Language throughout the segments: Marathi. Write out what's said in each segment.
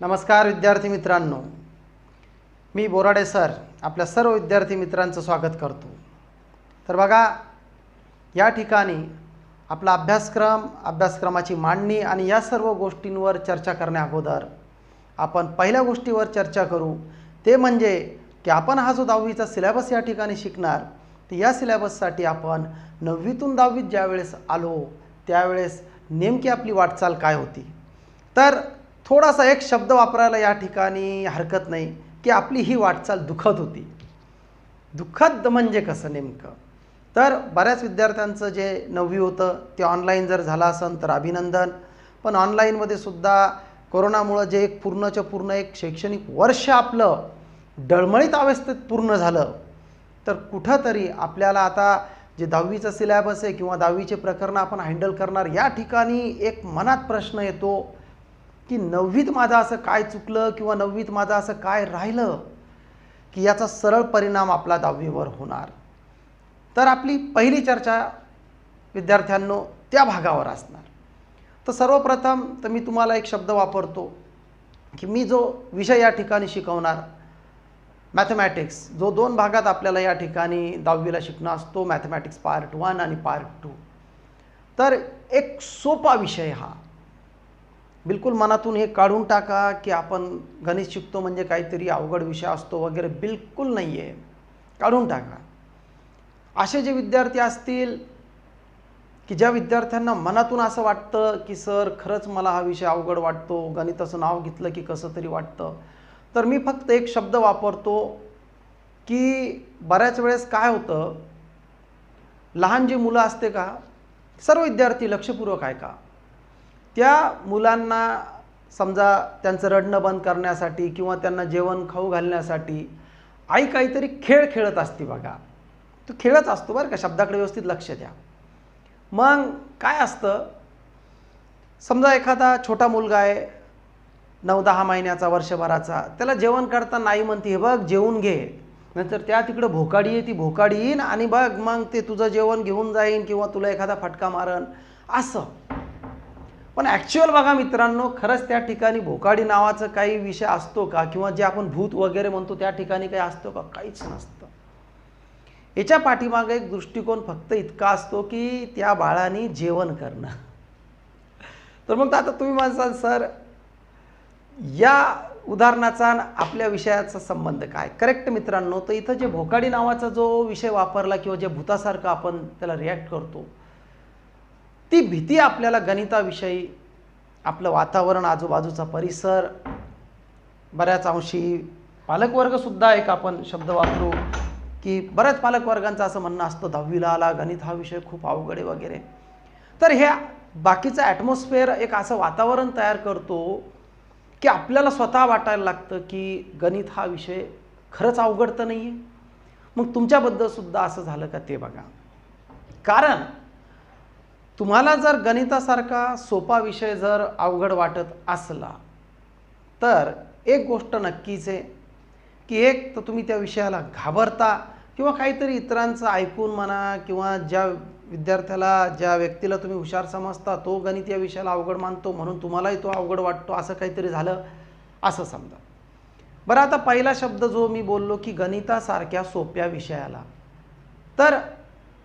नमस्कार विद्यार्थी मित्रांनो, मी बोराडे सर आपल्या सर्व विद्यार्थी मित्रांचं स्वागत करतो। तर बघा, या ठिकाणी आपला अभ्यासक्रमाची मांडणी आणि या सर्व गोष्टींवर चर्चा करण्याअगोदर आपण पहिल्या गोष्टीवर चर्चा करू, ते म्हणजे की आपण हा जो 10वीचा सिलेबस या ठिकाणी शिकणार, तर या सिलेबससाठी आपण 9वीतून 10वीत ज्यावेळेस आलो त्यावेळेस नेमकी आपली वाटचाल काय होती। तर थोडासा एक शब्द वापरायला या ठिकाणी हरकत नाही की आपली ही वाटचाल दुःखद होती। दुःखद म्हणजे कसं नेमकं? तर बऱ्याच विद्यार्थ्यांचं जे 9वी होतं ते ऑनलाईन जर झालं असेल तर अभिनंदन, पण ऑनलाईनमध्ये सुद्धा कोरोनामुळं जे एक पूर्णच्या पूर्ण एक शैक्षणिक वर्ष आपलं डळमळीत अवस्थेत पूर्ण झालं, तर कुठंतरी आपल्याला आता जे 10वीचा सिलेबस आहे किंवा 10वीचे प्रकरणं आपण हँडल करणार, या ठिकाणी एक मनात प्रश्न येतो की 9वीत माझं असं काय चुकलं किंवा 9वीत माझं असं काय राहिलं की याचा सरळ परिणाम आपला 10वीवर होणार। तर आपली पहिली चर्चा विद्यार्थ्यांनो त्या भागावर असणार। तर सर्वप्रथम तर मी तुम्हाला एक शब्द वापरतो की मी जो विषय या ठिकाणी शिकवणार मॅथमॅटिक्स, जो 2 भागात आपल्याला या ठिकाणी 10वीला शिकणं असतो, मॅथमॅटिक्स पार्ट 1 आणि पार्ट 2। तर एक सोपा विषय हा, बिलकुल मनातून हे काढून टाका की आपण गणित शिकतो म्हणजे काहीतरी अवघड विषय असतो वगैरे, बिलकुल नाही आहे, काढून टाका। असे जे विद्यार्थी असतील की ज्या विद्यार्थ्यांना मनातून असं वाटतं की सर खरंच मला हा विषय अवघड वाटतो, गणिताचं नाव घेतलं की कसं तरी वाटतं, तर मी फक्त एक शब्द वापरतो की बऱ्याच वेळेस काय होतं, लहान जी मुलं असते का, सर्व विद्यार्थी लक्षपूर्वक ऐका, त्या मुलांना समजा त्यांचं रडणं बंद करण्यासाठी किंवा त्यांना जेवण खाऊ घालण्यासाठी आई काहीतरी खेळ खेळत असते बघा। तो खेळच असतो बरं का, शब्दाकडे व्यवस्थित लक्ष द्या। मग काय असतं, समजा एखादा छोटा मुलगा आहे 9-10 महिन्याचा, वर्षभराचा, त्याला जेवण करता नाही म्हणते, हे बघ जेवून घे, नंतर त्या तिकडं भोकाडी आहे, ती भोकाडी येईन आणि बघ मग ते तुझं जेवण घेऊन जाईन किंवा तुला एखादा फटका मारण असं। पण ॲक्च्युअल बघा मित्रांनो, खरंच त्या ठिकाणी भोकाडी नावाचं काही विषय असतो का, किंवा जे आपण भूत वगैरे म्हणतो त्या ठिकाणी काही असतो का? काहीच नसतं। याच्या पाठीमागे एक दृष्टिकोन फक्त इतका असतो की त्या बाळाने जेवण करणं। तर मग आता तुम्ही म्हणसाल सर या उदाहरणाचा आपल्या विषयाचा संबंध काय? करेक्ट मित्रांनो, तर इथं जे भोकाडी नावाचा जो विषय वापरला किंवा जे भूतासारखं आपण त्याला रिॲक्ट करतो, ती भीती आपल्याला गणिताविषयी, आपलं वातावरण, आजूबाजूचा परिसर, बऱ्याच अंशी पालकवर्गसुद्धा एक आपण शब्द वापरू की बऱ्याच पालकवर्गांचं असं म्हणणं असतं 10वीला आला गणित हा विषय खूप अवघड आहे वगैरे। तर हे बाकीचं ॲटमॉस्फिअर एक असं वातावरण तयार करतो की आपल्याला स्वतः वाटायला लागतं की गणित हा विषय खरंच अवघड तर नाही आहे। मग तुमच्याबद्दलसुद्धा असं झालं का ते बघा। कारण तुम्हाला जर गणितासारखा सोपा विषय जर अवघड वाटत असला तर एक गोष्ट नक्कीच आहे की एक तर तुम्ही त्या विषयाला घाबरता किंवा काहीतरी इतरांचं ऐकून म्हणा, किंवा ज्या विद्यार्थ्याला, ज्या व्यक्तीला तुम्ही हुशार समजता तो गणित या विषयाला अवघड मानतो म्हणून तुम्हालाही तो अवघड वाटतो, असं काहीतरी झालं असं समजा। बरं, आता पहिला शब्द जो मी बोललो की गणितासारख्या सोप्या विषयाला, तर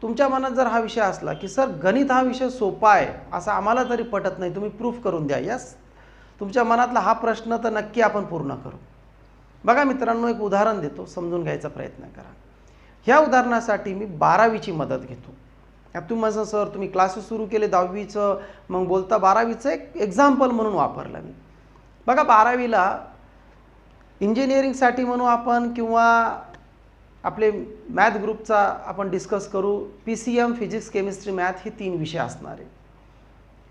तुमच्या मनात जर हा विषय असला की सर गणित हा विषय सोपा आहे असं आम्हाला तरी पटत नाही, तुम्ही प्रूफ करून द्या, यस, तुमच्या मनातला हा प्रश्न तर नक्की आपण पूर्ण करू। बघा मित्रांनो, एक उदाहरण देतो, समजून घ्यायचा प्रयत्न करा। ह्या उदाहरणासाठी मी 12वीची मदत घेतो। तुम्ही माझं सर तुम्ही क्लासेस सुरू केले 10वीचं, मग बोलता 12वीचं एक एक्झाम्पल म्हणून वापरलं मी। बघा 12वीला इंजिनिअरिंगसाठी म्हणू आपण किंवा आपले मॅथ ग्रुपचा आपण डिस्कस करू, PCM, फिजिक्स, केमिस्ट्री, मॅथ हे 3 विषय असणार आहे।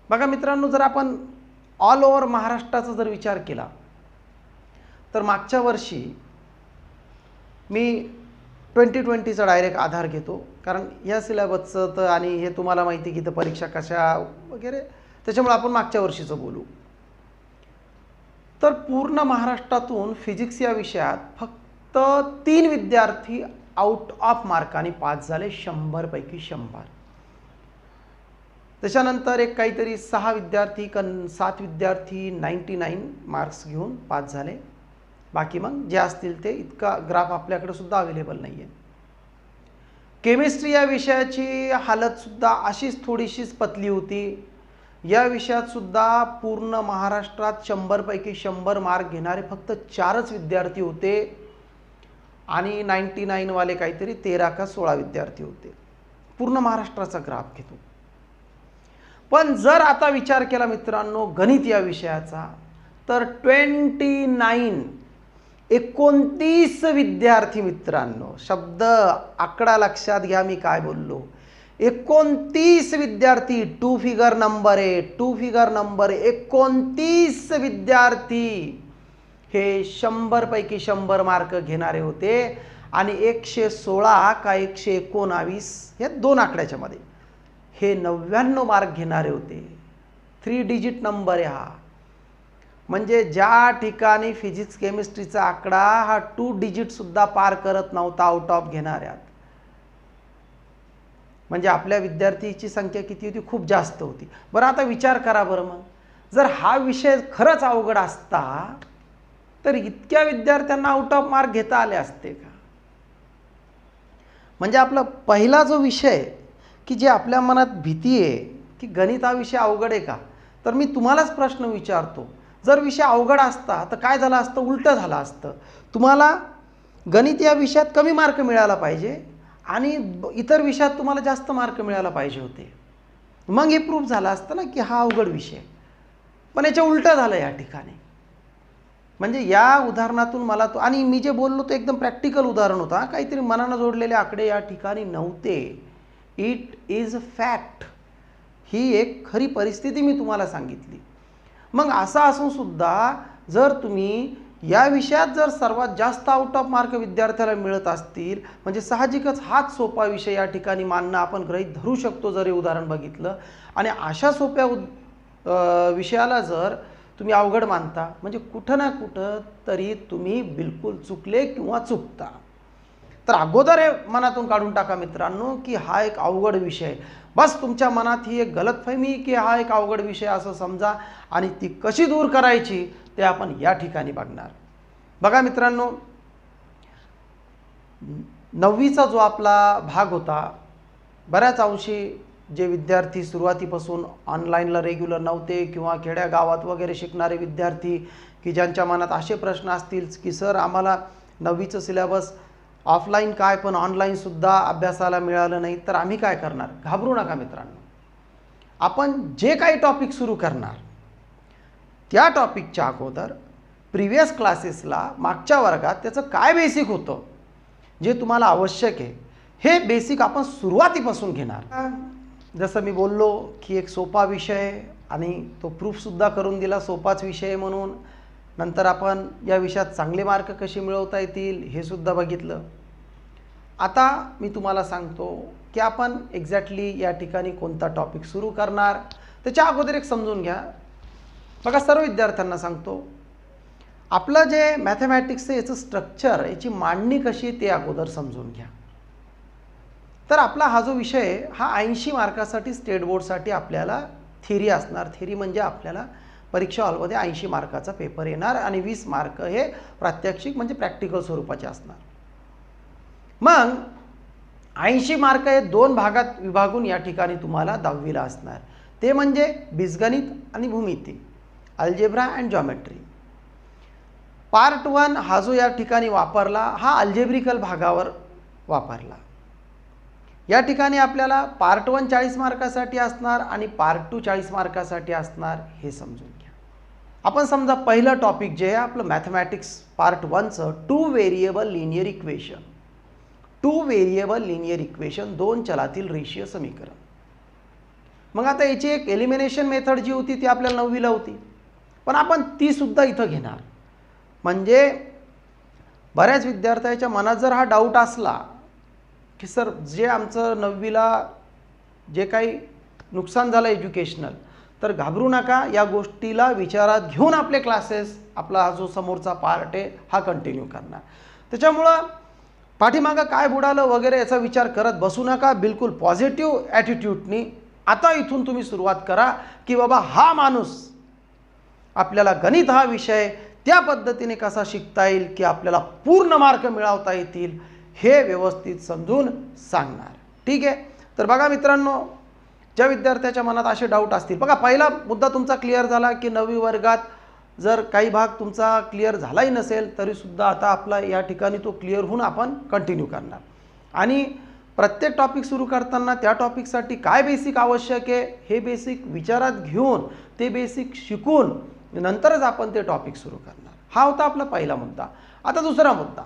बघा मित्रांनो, जर आपण ऑल ओव्हर महाराष्ट्राचा जर विचार केला तर मागच्या वर्षी मी 2020चा डायरेक्ट आधार घेतो, कारण या सिलेबसचं तर आणि हे तुम्हाला माहिती की तर परीक्षा कशा वगैरे, त्याच्यामुळे आपण मागच्या वर्षीचं बोलू। तर पूर्ण महाराष्ट्रातून फिजिक्स या विषयात फक्त 3 विद्यार्थी आउट ऑफ मार्काने पास झाले, 100 पैकी 100। त्याच्यानंतर एक काहीतरी 6 विद्यार्थी 7 विद्यार्थी 99 मार्क्स घेऊन पास झाले. बाकी मग जे असतील ते, इतका ग्राफ आपल्याकडे सुद्धा अवेलेबल नाही आहे. केमिस्ट्री या विषयाची हालतसुद्धा अशीच थोडीशीच पतली होती. या विषयात सुद्धा पूर्ण महाराष्ट्रात 100 पैकी 100 मार्क घेणारे फक्त 4च विद्यार्थी होते आणि 99 वाले काहीतरी 13 का 16 विद्यार्थी होते. पूर्ण महाराष्ट्राचा ग्राफ घेतो. पण जर आता विचार केला मित्रांनो गणित या विषयाचा, तर 29 विद्यार्थी मित्रांनो, शब्द आकडा लक्षात घ्या मी काय बोललो. 29 विद्यार्थी, 2 फिगर नंबर आहे, 2 फिगर नंबर आहे. 29 विद्यार्थी हे 100 पैकी 100 मार्क घेणारे होते आणि 116 का 119 या 2 आकड्याच्या मध्ये हे 99 मार्क घेणारे होते. 3 डिजिट नंबर आहे हा. म्हणजे ज्या ठिकाणी फिजिक्स केमिस्ट्रीचा आकडा हा 2 डिजिट सुद्धा पार करत नव्हता आउट ऑफ घेणाऱ्यात, म्हणजे आपल्या विद्यार्थीची संख्या किती होती? खूप जास्त होती. बरं आता विचार करा बरं, मग जर हा विषय खरंच अवघड असता तर इतक्या विद्यार्थ्यांना आउट ऑफ मार्क घेता आले असते का? म्हणजे आपला पहिला जो विषय की जे आपल्या मनात भीती आहे की गणित हा विषय अवघड आहे का, तर मी तुम्हालाच प्रश्न विचारतो, जर विषय अवघड असता तर काय झालं असतं? उलटं झालं असतं. तुम्हाला गणित या विषयात कमी मार्क मिळाला पाहिजे आणि इतर विषयात तुम्हाला जास्त मार्क मिळायला पाहिजे होते. मग हे प्रूफ झालं असतं ना की हा अवघड विषय. पण याच्या उलटं झालं या ठिकाणी. म्हणजे या उदाहरणातून मला तो, आणि मी जे बोललो तो एकदम प्रॅक्टिकल उदाहरण होता, काहीतरी मनानं जोडलेले आकडे या ठिकाणी नव्हते. It is fact. ही एक खरी परिस्थिती मी तुम्हाला सांगितली. मग असं असून सुद्धा जर तुम्ही या विषयात जर सर्वात जास्त आउट ऑफ मार्क विद्यार्थ्याला मिळत असतील, म्हणजे साहजिकच हाच सोपा विषय या ठिकाणी मानणं आपण गृहीत धरू शकतो जर हे उदाहरण बघितलं. आणि अशा सोप्या विषयाला जर तुम्ही अवघड मानता, म्हणजे कुठं ना कुठं तरी तुम्ही बिलकुल चुकले किंवा चुकता. तर अगोदर हे मनातून काढून टाका मित्रांनो की हा एक अवघड विषय. बस तुमच्या मनात ही एक गलतफहमी की हा एक अवघड विषय असं समजा, आणि ती कशी दूर करायची ते आपण या ठिकाणी बघणार. बघा मित्रांनो, 9वीचा जो आपला भाग होता, बऱ्याच अंशी जे विद्यार्थी सुरुवातीपासून ऑनलाईनला रेग्युलर नव्हते किंवा खेड्यागावात वगैरे शिकणारे विद्यार्थी की ज्यांच्या मनात असे प्रश्न असतील की सर आम्हाला 9वीचं सिलेबस ऑफलाईन काय पण ऑनलाईनसुद्धा अभ्यासाला मिळालं नाही, तर आम्ही काय करणार? घाबरू नका मित्रांनो. आपण जे काही टॉपिक सुरू करणार त्या टॉपिकच्या अगोदर प्रिव्हियस क्लासेसला मागच्या वर्गात त्याचं काय बेसिक होतं जे तुम्हाला आवश्यक आहे, हे बेसिक आपण सुरुवातीपासून घेणार. जसं मी बोललो की एक सोपा विषय, आणि तो प्रूफसुद्धा करून दिला सोपाच विषय म्हणून. नंतर आपण या विषयात चांगले मार्क कसे मिळवता येतील हे सुद्धा बघितलं. आता मी तुम्हाला सांगतो की आपण एक्झॅक्टली या ठिकाणी कोणता टॉपिक सुरू करणार. त्याच्या अगोदर एक समजून घ्या. बघा, सर्व विद्यार्थ्यांना सांगतो, आपलं जे मॅथमॅटिक्सचं याचं स्ट्रक्चर, याची मांडणी कशी आहे ते अगोदर समजून घ्या. तर आपला हा जो विषय हा 80 मार्कासाठी स्टेट बोर्डसाठी आपल्याला थिअरी असणार. थिअरी म्हणजे आपल्याला परीक्षा हॉलमध्ये 80 मार्काचा पेपर येणार आणि 20 मार्क हे प्रात्यक्षिक म्हणजे प्रॅक्टिकल स्वरूपाचे असणार. मग 80 मार्क हे 2 भागात विभागून या ठिकाणी तुम्हाला 10वीला असणार. ते म्हणजे बीजगणित आणि भूमिती, अल्जेब्रा अँड जॉमेट्री. पार्ट 1 हा जो या ठिकाणी वापरला हा अल्जेब्रिकल भागावर वापरला. या ठिकाणी आपल्याला पार्ट 1 40 मार्कासाठी असणार आणि पार्ट 2 40 मार्कासाठी असणार, हे समजून घ्या. आपण समजा पहिलं टॉपिक जे आहे आपलं मॅथमॅटिक्स पार्ट 1चं 2 variable linear equation. 2 variable linear equation, 2 चलातील रेषीय समीकरण. मग आता याची एक एलिमिनेशन मेथड जी होती ती आपल्याला 9वीला होती, पण आपण ती सुद्धा इथं घेणार. म्हणजे बऱ्याच विद्यार्थ्यांच्या मनात जर हा डाऊट असला की सर जे आमचं 9वीला जे काही नुकसान झालं एज्युकेशनल, तर घाबरू नका, या गोष्टीला विचारात घेऊन आपले क्लासेस, आपला हा जो समोरचा पार्ट आहे हा कंटिन्यू करणार. त्याच्यामुळं पाठीमागं काय बुडालं वगैरे याचा विचार करत बसू नका. बिलकुल पॉझिटिव्ह ॲटिट्यूडनी आता इथून तुम्ही सुरुवात करा की बाबा हा माणूस आपल्याला गणित हा विषय त्या पद्धतीने कसा शिकता येईल की आपल्याला पूर्ण मार्क मिळवता येतील हे व्यवस्थित समजून सांगणार. ठीक आहे. तर बघा मित्रांनो, ज्या विद्यार्थ्याच्या मनात असे डाऊट असतील, बघा पहिला मुद्दा तुमचा क्लिअर झाला की 9वी वर्गात जर काही भाग तुमचा क्लिअर झालाही नसेल तरीसुद्धा आता आपला या ठिकाणी तो क्लिअर होऊन आपण कंटिन्यू करणार. आणि प्रत्येक टॉपिक सुरू करताना त्या टॉपिकसाठी काय बेसिक आवश्यक आहे हे बेसिक विचारात घेऊन ते बेसिक शिकून नंतरच आपण ते टॉपिक सुरू करणार. हा होता आपला पहिला मुद्दा. आता दुसरा मुद्दा,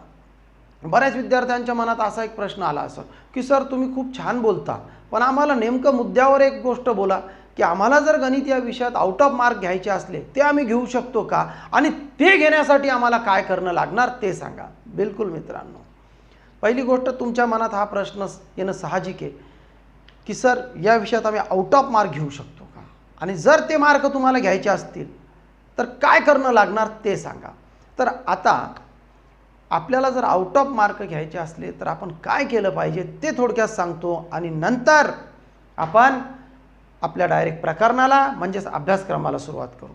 बऱ्याच विद्यार्थ्यांच्या मनात असा एक प्रश्न आला असेल की सर तुम्ही खूप छान बोलता पण आम्हाला नेमकं मुद्द्यावर एक गोष्ट बोला की आम्हाला जर गणित या विषयात आउट ऑफ मार्क घ्यायचे असले ते आम्ही घेऊ शकतो का आणि ते घेण्यासाठी आम्हाला काय करणं लागणार ते सांगा. बिलकुल मित्रांनो, पहिली गोष्ट तुमच्या मनात हा प्रश्न येणं साहजिक आहे की सर या विषयात आम्ही आउट ऑफ मार्क घेऊ शकतो का आणि जर ते मार्क तुम्हाला घ्यायचे असतील तर काय करणं लागणार ते सांगा. तर आता आपल्याला जर आउट ऑफ मार्क घ्यायचे असले तर आपण काय केलं पाहिजे ते थोडक्यात सांगतो आणि नंतर आपण आपल्या डायरेक्ट प्रकरणाला म्हणजेच अभ्यासक्रमाला सुरुवात करू.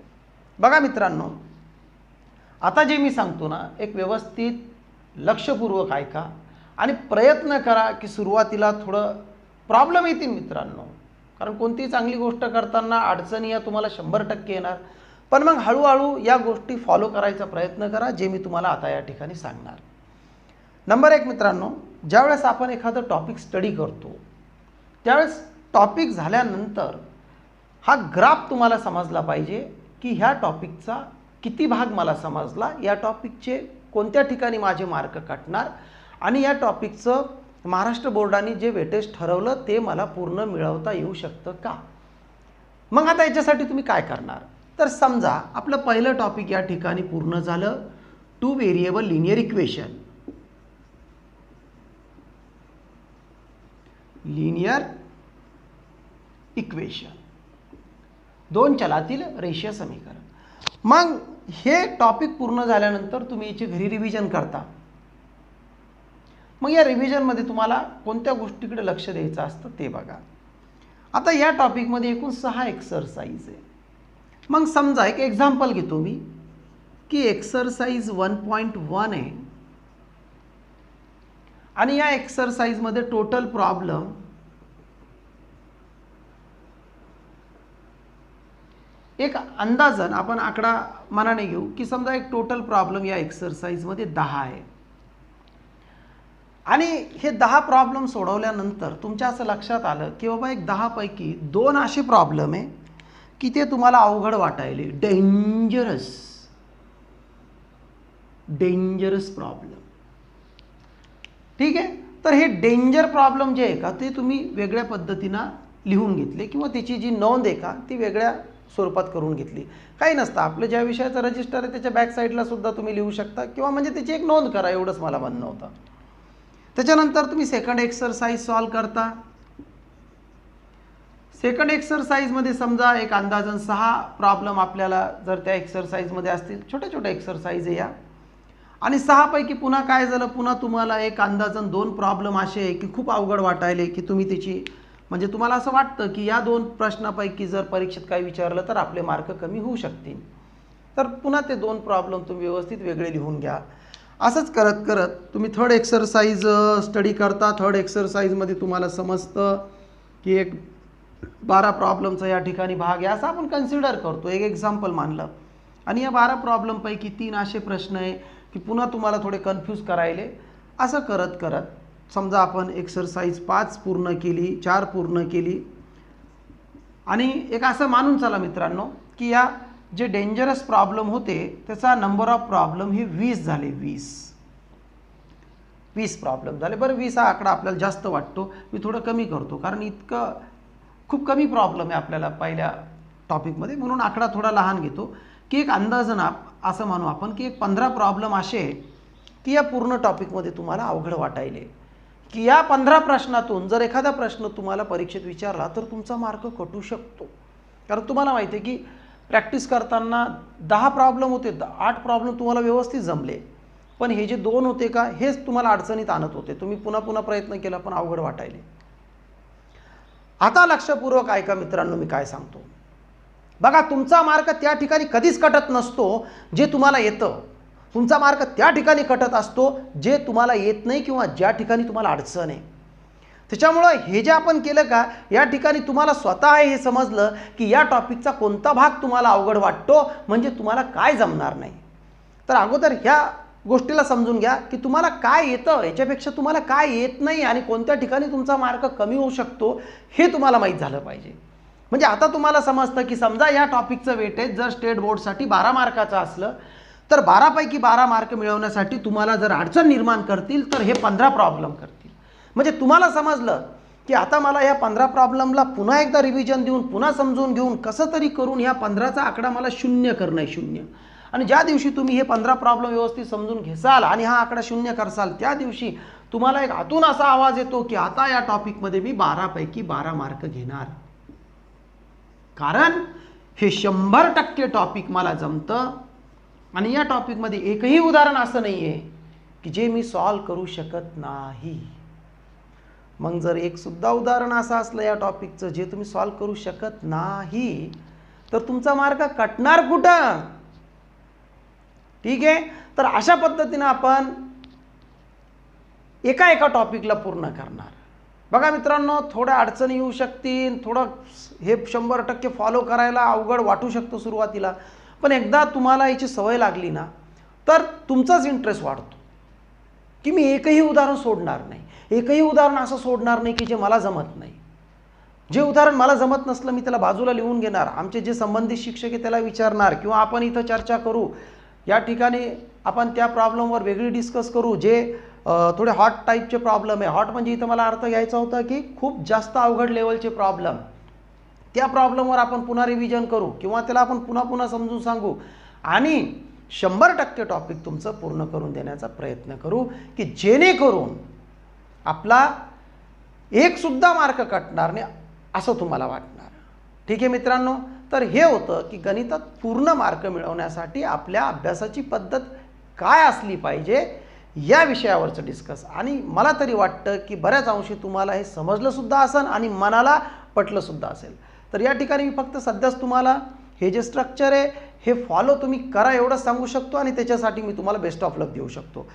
बघा मित्रांनो, आता जे मी सांगतो ना एक व्यवस्थित लक्षपूर्वक ऐका आणि प्रयत्न करा की सुरुवातीला थोडं प्रॉब्लेम येतील मित्रांनो, कारण कोणतीही चांगली गोष्ट करताना अडचणी या तुम्हाला 100% येणार. पण मग हळूहळू या गोष्टी फॉलो करायचा प्रयत्न करा जे मी तुम्हाला आता या ठिकाणी सांगणार. नंबर 1 मित्रांनो, ज्यावेळेस आपण एखादं टॉपिक स्टडी करतो त्यावेळेस टॉपिक झाल्यानंतर हा ग्राफ तुम्हाला समजला पाहिजे की ह्या टॉपिकचा किती भाग मला समजला, या टॉपिकचे कोणत्या ठिकाणी माझे मार्क कटणार आणि या टॉपिकचं महाराष्ट्र बोर्डाने जे वेटेज ठरवलं ते मला पूर्ण मिळवता येऊ शकतं का. मग आता याच्यासाठी तुम्ही काय करणार, तर समजा आपलं पहिलं टॉपिक या ठिकाणी पूर्ण झालं, 2 variable linear equation. Linear equation 2 चलातील रेषीय समीकरण. मग हे टॉपिक पूर्ण झाल्यानंतर तुम्ही याची घरी रिव्हिजन करता. मग या रिव्हिजनमध्ये तुम्हाला कोणत्या गोष्टीकडे लक्ष द्यायचं असतं ते बघा. आता या टॉपिकमध्ये एकूण 6 एक्सरसाइज आहे. मग समजा एक एक्झाम्पल घेतो मी की एक्सरसाइज 1.1 आहे आणि या एक्सरसाइजमध्ये टोटल प्रॉब्लेम एक अंदाजन आपण आकडा मनाने घेऊ की समजा एक टोटल प्रॉब्लेम या एक्सरसाइजमध्ये 10 आहे आणि हे 10 प्रॉब्लेम सोडवल्यानंतर तुमच्या असं लक्षात आलं की बाबा एक 10 पैकी 2 असे प्रॉब्लेम आहे की ते तुम्हाला अवघड वाटायले, डेंजरस प्रॉब्लेम. ठीक आहे. तर हे डेंजर प्रॉब्लेम जे आहे का ते तुम्ही वेगळ्या पद्धतीनं लिहून घेतले किंवा त्याची जी नोंद आहे का ती वेगळ्या स्वरूपात करून घेतली. काही नसतं, आपलं ज्या विषयाचं रजिस्टर आहे त्याच्या बॅक साईडला सुद्धा तुम्ही लिहू शकता किंवा म्हणजे त्याची एक नोंद करा, एवढंच मला म्हणणं होतं. त्याच्यानंतर तुम्ही सेकंड एक्सरसाइज सॉल्व करता. सेकंड एक्सरसाइजमध्ये समजा एक अंदाजन 6 प्रॉब्लेम आपल्याला जर त्या एक्सरसाइजमध्ये असतील, छोट्या छोट्या एक्सरसाइज आहे या, आणि 6 पैकी पुन्हा काय झालं, पुन्हा तुम्हाला एक अंदाजन 2 प्रॉब्लेम असे आहे की खूप अवघड वाटायले की तुम्ही त्याची म्हणजे तुम्हाला असं वाटतं की या 2 प्रश्नापैकी जर परीक्षेत काही विचारलं तर आपले मार्क कमी होऊ शकतील. तर पुन्हा ते 2 प्रॉब्लेम तुम्ही व्यवस्थित वेगळे लिहून घ्या. असंच करत करत तुम्ही थर्ड एक्सरसाइज स्टडी करता. थर्ड एक्सरसाइजमध्ये तुम्हाला समजतं की एक 12 प्रॉब्लेमचा या ठिकाणी भाग आहे असं आपण कन्सिडर करतो, एक एक्झाम्पल मानलं. आणि या 12 प्रॉब्लेमपैकी 3 असे प्रश्न आहे की पुन्हा तुम्हाला थोडे कन्फ्यूज करायले. असं करत करत समजा आपण एक्सरसाइज 5 पूर्ण केली, 4 पूर्ण केली आणि एक असं मानून चला मित्रांनो की या जे डेंजरस प्रॉब्लेम होते त्याचा नंबर ऑफ प्रॉब्लेम हे 20 झाले. 20 प्रॉब्लेम झाले. बरं 20 हा आकडा आपल्याला जास्त वाटतो, मी थोडं कमी करतो कारण इतकं खूप कमी प्रॉब्लेम आहे आपल्याला पहिल्या टॉपिकमध्ये, म्हणून आकडा थोडा लहान घेतो की एक अंदाजन असं म्हणू आपण की एक 15 प्रॉब्लेम असे की या पूर्ण टॉपिकमध्ये तुम्हाला अवघड वाटायले की या 15 प्रश्नातून जर एखादा प्रश्न तुम्हाला परीक्षेत विचारला तर तुमचा मार्क कटू शकतो. कारण तुम्हाला माहिती आहे की प्रॅक्टिस करताना 10 प्रॉब्लेम होते, 8 प्रॉब्लेम तुम्हाला व्यवस्थित जमले, पण हे जे 2 होते का हेच तुम्हाला अडचणीत आणत होते. तुम्ही पुन्हा पुन्हा प्रयत्न केला पण अवघड वाटायले. आता लक्षपूर्वक ऐका मित्रांनो, मी काय सांगतो बघा. तुमचा मार्क त्या ठिकाणी कधीच कटत नसतो जे तुम्हाला येतं. तुमचा मार्क त्या ठिकाणी कटत असतो जे तुम्हाला येत नाही किंवा ज्या ठिकाणी तुम्हाला अडचण आहे. त्याच्यामुळं हे जे आपण केलं का, या ठिकाणी तुम्हाला स्वतः हे समजलं की या टॉपिकचा कोणता भाग तुम्हाला अवघड वाटतो, म्हणजे तुम्हाला काय जमणार नाही. तर अगोदर ह्या गोष्टीला समजून घ्या की तुम्हाला काय येतं, याच्यापेक्षा तुम्हाला काय येत नाही आणि कोणत्या ठिकाणी तुमचा मार्क कमी होऊ शकतो हे तुम्हाला माहीत झालं पाहिजे. म्हणजे आता तुम्हाला समजतं की समजा या टॉपिकचं वेटेज जर स्टेट बोर्डसाठी 12 मार्काचं असलं तर 12 पैकी 12 मार्क मिळवण्यासाठी तुम्हाला जर अडचण निर्माण करतील तर हे 15 प्रॉब्लेम करतील. म्हणजे तुम्हाला समजलं की आता मला या 15 प्रॉब्लेमला पुन्हा एकदा रिव्हिजन देऊन पुन्हा समजून घेऊन कसं तरी करून या 15चा आकडा मला 0 करणं आहे, 0. आणि ज्या दिवशी तुम्ही हे 15 प्रॉब्लेम व्यवस्थित समजून घेसाल आणि हा आकडा 0 करसाल, त्या दिवशी तुम्हाला एक आतून असा आवाज येतो की आता या टॉपिकमध्ये मी 12 पैकी 12 मार्क घेणार. कारण हे 100% टॉपिक मला जमतं आणि या टॉपिकमध्ये एकही उदाहरण असं नाही आहे की जे मी सॉल्व करू शकत नाही. मग जर एक सुद्धा उदाहरण असं असलं या टॉपिकचं जे तुम्ही सॉल्व करू शकत नाही तर तुमचा मार्क कटणार कुठं? ठीक आहे. तर अशा पद्धतीनं आपण एका टॉपिकला पूर्ण करणार. बघा मित्रांनो, थोड्या अडचणी येऊ शकतील, थोडं हे 100% फॉलो करायला अवघड वाटू शकतं सुरुवातीला, पण एकदा तुम्हाला याची सवय लागली ना तर तुमचाच इंटरेस्ट वाढतो की मी एकही उदाहरण सोडणार नाही, एकही उदाहरण असं सोडणार नाही की जे मला जमत नाही. जे उदाहरण मला जमत नसलं मी त्याला बाजूला लिहून घेणार, आमचे जे संबंधित शिक्षक आहे त्याला विचारणार किंवा आपण इथं चर्चा करू. या ठिकाणी आपण त्या प्रॉब्लेमवर वेगळी डिस्कस करू जे थोडे हॉट टाईपचे प्रॉब्लेम आहे. हॉट म्हणजे इथं मला अर्थ घ्यायचा होता की खूप जास्त अवघड लेवलचे प्रॉब्लेम, त्या प्रॉब्लेमवर आपण पुन्हा रिव्हिजन करू किंवा त्याला आपण पुन्हा समजून सांगू आणि 100% टॉपिक तुमचं पूर्ण करून देण्याचा प्रयत्न करू की जेणेकरून आपला एक सुद्धा मार्क कटणार नाही असं तुम्हाला वाटणार. ठीक आहे मित्रांनो. तर हे होतं की गणितात पूर्ण मार्क मिळवण्यासाठी आपल्या अभ्यासाची पद्धत काय असली पाहिजे या विषयावरचं डिस्कस. आणि मला तरी वाटतं की बऱ्याच अंशी तुम्हाला हे समजलं सुद्धा असेल आणि मनाला पटलं सुद्धा असेल. तर या ठिकाणी मी फक्त सध्याच तुम्हाला हे जे स्ट्रक्चर आहे हे फॉलो तुम्ही करा एवढंच सांगू शकतो आणि त्याच्यासाठी मी तुम्हाला बेस्ट ऑफ लक देऊ शकतो.